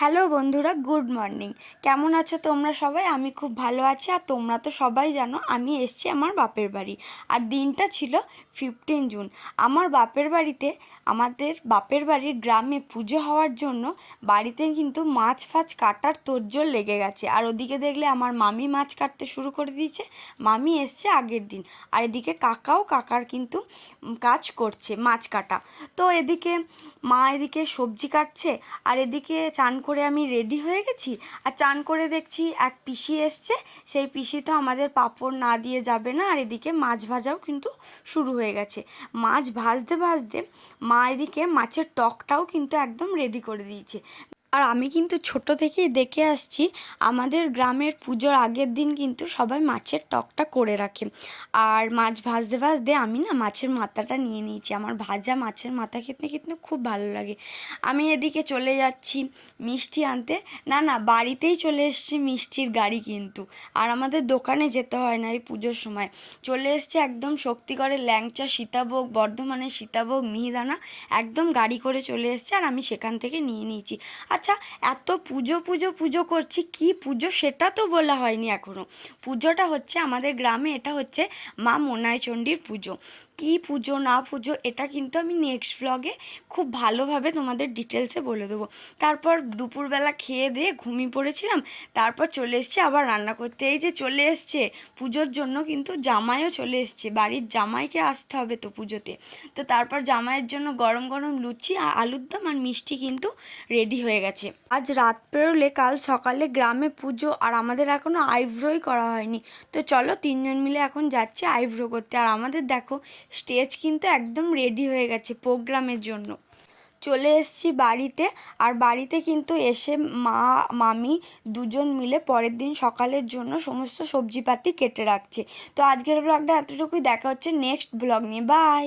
Hello বন্ধুরা, good morning. কেমন আছো তোমরা সবাই? আমি খুব ভালো আছি। আর তোমরা তো সবাই জানো আমি এসেছি আমার বাপের বাড়ি। আর দিনটা ছিল 15 জুন। আমার বাপের বাড়িতে, আমাদের বাপের বাড়ির গ্রামে পুজো হওয়ার জন্য বাড়িতে কিন্তু মাছ ফাছ কাটার তোড়জোড় লেগে গেছে। আর ওদিকে দেখলে আমার মামি মাছ কাটতে শুরু করে দিয়েছে। মামি এসছে আগের দিন। আর এদিকে কাকার কিন্তু কাজ করছে মাছ কাটা। তো এদিকে মা এদিকে সবজি কাটছে, আর এদিকে চান করে আমি রেডি হয়ে গেছি। আর চান করে দেখছি এক পিসি এসছে। সেই পিসি তো আমাদের পাঁপড় না দিয়ে যাবে না। আর এদিকে মাছ ভাজাও কিন্তু শুরু হয়ে গেছে। মাছ ভাজতে ভাজতে মা এদিকে মাছের টকটাও কিন্তু একদম রেডি করে দিয়েছে। আর আমি কিন্তু ছোট থেকেই দেখে আসছি আমাদের গ্রামের পুজোর আগের দিন কিন্তু সবাই মাছের টকটা করে রাখে। আর মাছ ভাজতে ভাজতে আমি না মাছের মাথাটা নিয়ে নিয়েছি। আমার ভাজা মাছের মাথা খেতে কিন্তু খুব ভালো লাগে। আমি এদিকে চলে যাচ্ছি মিষ্টি আনতে। না, বাড়িতেই চলে এসেছি মিষ্টির গাড়ি কিন্তু। আর আমাদের দোকানে যেতে হয় না এই পুজোর সময়। চলে এসছে একদম শক্তিগড়ের ল্যাংচা, সীতাভোগ, বর্ধমানের সীতাভোগ, মিহিদানা একদম গাড়ি করে চলে এসছে। আর আমি সেখান থেকে নিয়ে নিয়েছি। আচ্ছা, এত পুজো করছি, কি পুজো সেটা তো বলা হয়নি এখনও। পুজোটা হচ্ছে আমাদের গ্রামে, এটা হচ্ছে মা মনাই চণ্ডীর পুজো। কি পুজো না পুজো এটা কিন্তু আমি নেক্সট ভ্লগে খুব ভালোভাবে তোমাদের ডিটেলসে বলে দেবো। তারপর দুপুরবেলা খেয়ে দিয়ে ঘুমিয়ে পড়েছিলাম। তারপর চলে এসছে আবার রান্না করতে। এই যে চলে এসছে পুজোর জন্য কিন্তু জামাইও চলে এসছে। বাড়ির জামাইকে আসতে হবে তো পুজোতে। তো তারপর জামাইয়ের জন্য গরম গরম লুচি আর আলুর দম আর মিষ্টি কিন্তু রেডি হয়ে গেছে। আজ রাত পেরোলে কাল সকালে গ্রামে পুজো, আর আমাদের এখনও আইব্রোই করা হয়নি। তো চলো 3জন মিলে এখন যাচ্ছি আইব্রো করতে। আর আমাদের দেখো স্টেজ কিন্তু একদম রেডি হয়ে গেছে প্রোগ্রামের জন্য। চলে এসেছি বাড়িতে। আর বাড়িতে কিন্তু এসে মামি দুজন মিলে পরের দিন সকালের জন্য সমস্ত সবজিপাতি কেটে রাখছে। তো আজকের ব্লগটা এতটুকুই। দেখা হচ্ছে নেক্সট ব্লগ নিয়ে। বাই।